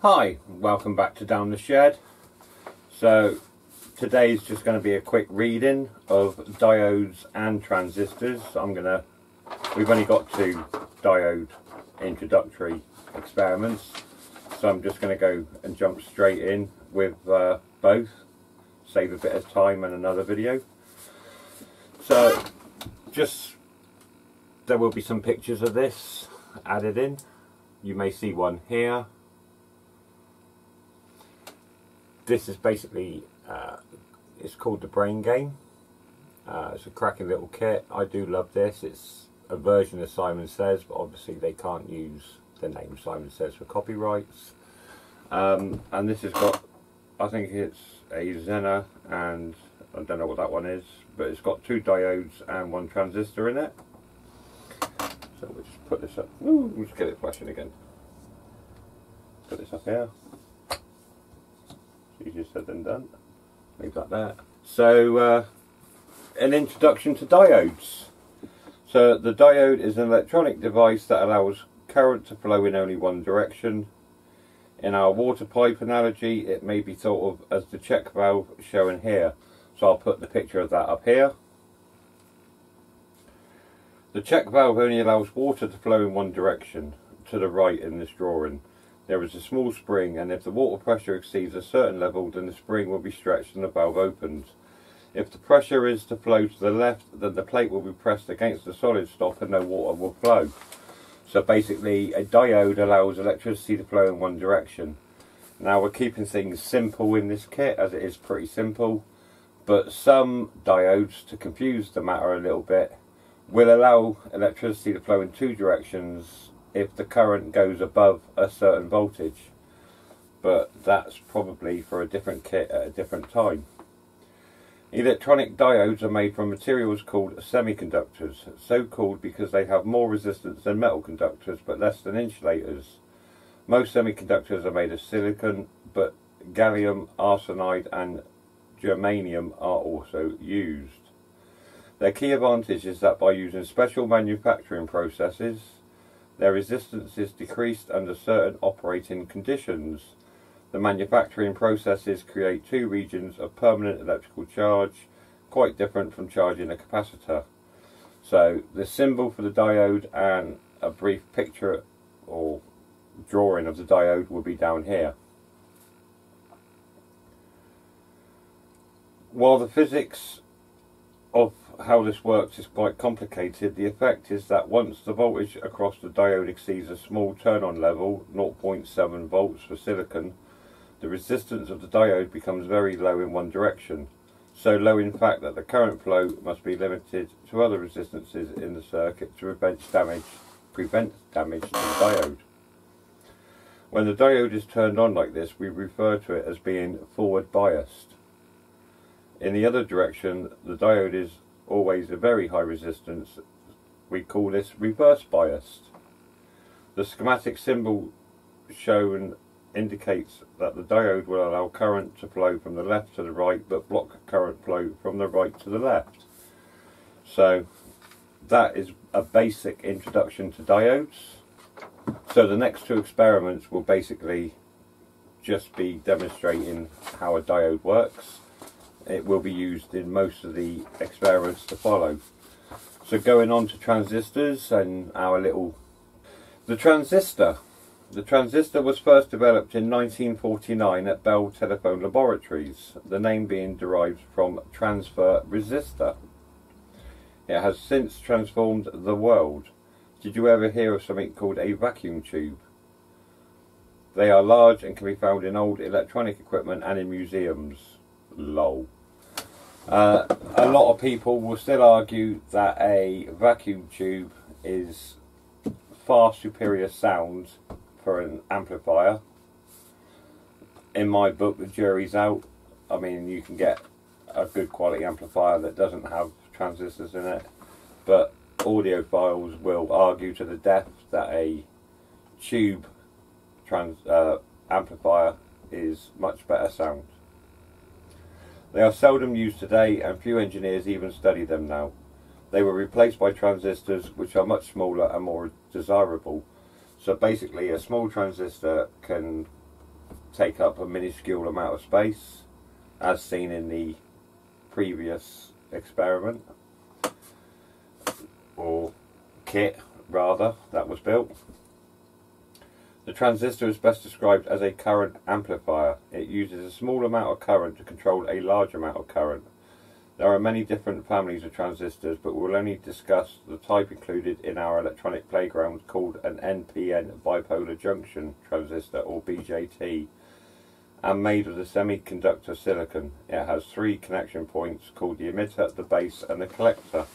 Hi, welcome back to Down the Shed. So today's just going to be a quick reading of diodes and transistors. We've only got two diode introductory experiments, so I'm just going to go and jump straight in with both, save a bit of time in another video. So there will be some pictures of this added in. You may see one here. This is basically, it's called the Brain Game. It's a cracking little kit. I do love this. It's a version of Simon Says, but obviously they can't use the name Simon Says for copyrights. And this has got, I think it's a Zener, and I don't know what that one is, but it's got two diodes and one transistor in it. So we'll just put this up. Ooh, we'll just get it flashing again. Put this up here. Easier said than done. Leave that there. So, an introduction to diodes. So, the diode is an electronic device that allows current to flow in only one direction. In our water pipe analogy, it may be thought of as the check valve shown here. So, I'll put the picture of that up here. The check valve only allows water to flow in one direction, to the right in this drawing. There is a small spring, and if the water pressure exceeds a certain level, then the spring will be stretched and the valve opened. If the pressure is to flow to the left, then the plate will be pressed against the solid stop and no water will flow. So basically, a diode allows electricity to flow in one direction. Now, we're keeping things simple in this kit, as it is pretty simple, but some diodes, to confuse the matter a little bit, will allow electricity to flow in two directions if the current goes above a certain voltage, but that's probably for a different kit at a different time. Electronic diodes are made from materials called semiconductors, so called because they have more resistance than metal conductors but less than insulators. Most semiconductors are made of silicon, but gallium arsenide and germanium are also used. Their key advantage is that by using special manufacturing processes, their resistance is decreased under certain operating conditions. The manufacturing processes create two regions of permanent electrical charge, quite different from charging a capacitor. So the symbol for the diode and a brief picture or drawing of the diode will be down here. While the physics of how this works is quite complicated, the effect is that once the voltage across the diode exceeds a small turn-on level, 0.7 volts for silicon, the resistance of the diode becomes very low in one direction. So low in fact that the current flow must be limited to other resistances in the circuit to prevent damage to the diode. When the diode is turned on like this, we refer to it as being forward biased. In the other direction, the diode is always a very high resistance. We call this reverse biased. The schematic symbol shown indicates that the diode will allow current to flow from the left to the right, but block current flow from the right to the left. So that is a basic introduction to diodes. So the next two experiments will basically just be demonstrating how a diode works. It will be used in most of the experiments to follow. So going on to transistors and the transistor. The transistor was first developed in 1949 at Bell Telephone Laboratories, the name being derived from transfer resistor. It has since transformed the world. Did you ever hear of something called a vacuum tube? They are large and can be found in old electronic equipment and in museums. Lol. A lot of people will still argue that a vacuum tube is far superior sound for an amplifier. In my book, the jury's out. I mean, you can get a good quality amplifier that doesn't have transistors in it, but audiophiles will argue to the death that a tube amplifier is much better sound. They are seldom used today, and few engineers even study them now. They were replaced by transistors, which are much smaller and more desirable. So basically, a small transistor can take up a minuscule amount of space, as seen in the previous experiment, or kit rather, that was built. The transistor is best described as a current amplifier. It uses a small amount of current to control a large amount of current. There are many different families of transistors, but we'll only discuss the type included in our electronic playground called an NPN bipolar junction transistor, or BJT, and made of the semiconductor silicon. It has 3 connection points called the emitter, the base and the collector.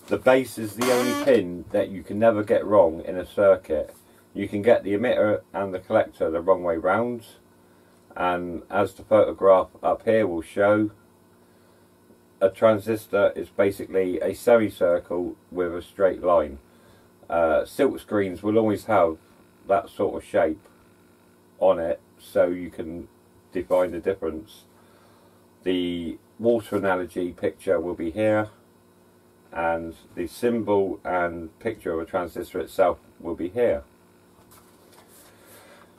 The base is the only pin that you can never get wrong in a circuit. You can get the emitter and the collector the wrong way round, and as the photograph up here will show, a transistor is basically a semicircle with a straight line. Silk screens will always have that sort of shape on it, so you can define the difference. The water analogy picture will be here, and the symbol and picture of a transistor itself will be here.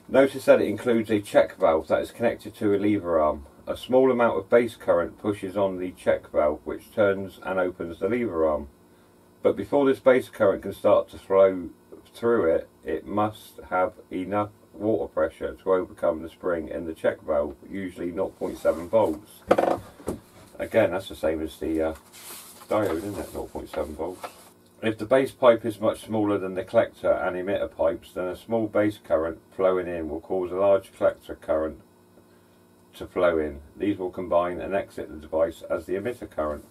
Notice that it includes a check valve that is connected to a lever arm. A small amount of base current pushes on the check valve, which turns and opens the lever arm. But before this base current can start to flow through it, it must have enough water pressure to overcome the spring in the check valve, usually 0.7 volts. Again, that's the same as the diode, isn't it? 0.7 volts. If the base pipe is much smaller than the collector and emitter pipes, then a small base current flowing in will cause a large collector current to flow in. These will combine and exit the device as the emitter current.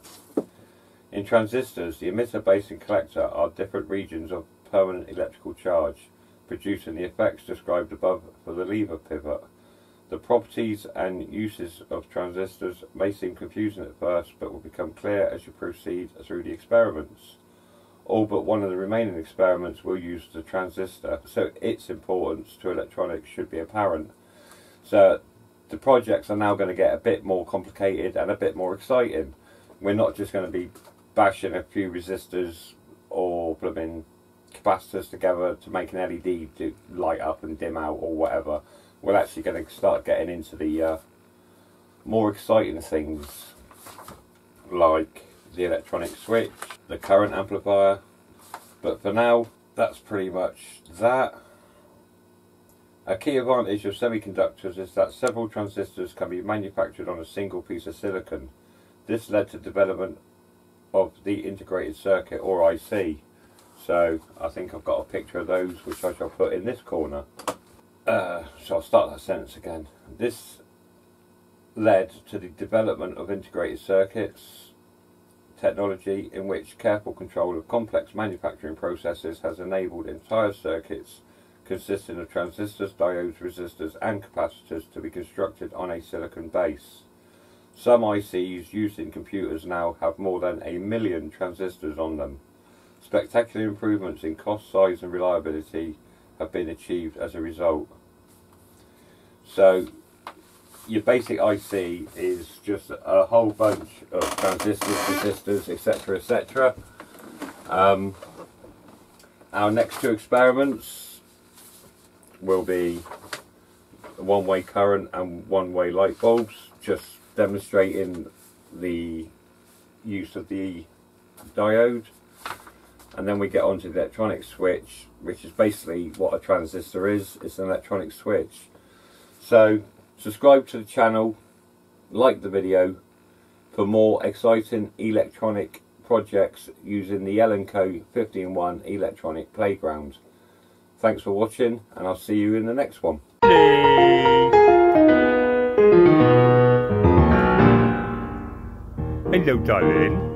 In transistors, the emitter, base and collector are different regions of permanent electrical charge, producing the effects described above for the lever pivot. The properties and uses of transistors may seem confusing at first, but will become clear as you proceed through the experiments. All but one of the remaining experiments will use the transistor, so its importance to electronics should be apparent. So the projects are now going to get a bit more complicated and a bit more exciting. We're not just going to be bashing a few resistors or blooming capacitors together to make an LED to light up and dim out or whatever. We're actually going to start getting into the more exciting things, like the electronic switch, the current amplifier. But for now, that's pretty much that. A key advantage of semiconductors is that several transistors can be manufactured on a single piece of silicon. This led to development of the integrated circuit, or IC. So I think I've got a picture of those, which I shall put in this corner. So I'll start that sentence again. This led to the development of integrated circuits technology, in which careful control of complex manufacturing processes has enabled entire circuits consisting of transistors, diodes, resistors and capacitors to be constructed on a silicon base. Some ICs used in computers now have more than 1 million transistors on them. Spectacular improvements in cost, size and reliability have been achieved as a result. So your basic IC is just a whole bunch of transistors, resistors, etc, etc. Our next 2 experiments will be one-way current and one-way light bulbs, just demonstrating the use of the diode. And then we get onto the electronic switch, which is basically what a transistor is. It's an electronic switch. So subscribe to the channel, like the video for more exciting electronic projects using the Elenco 50-in-1 electronic playground. Thanks for watching, and I'll see you in the next one. Hello, darling.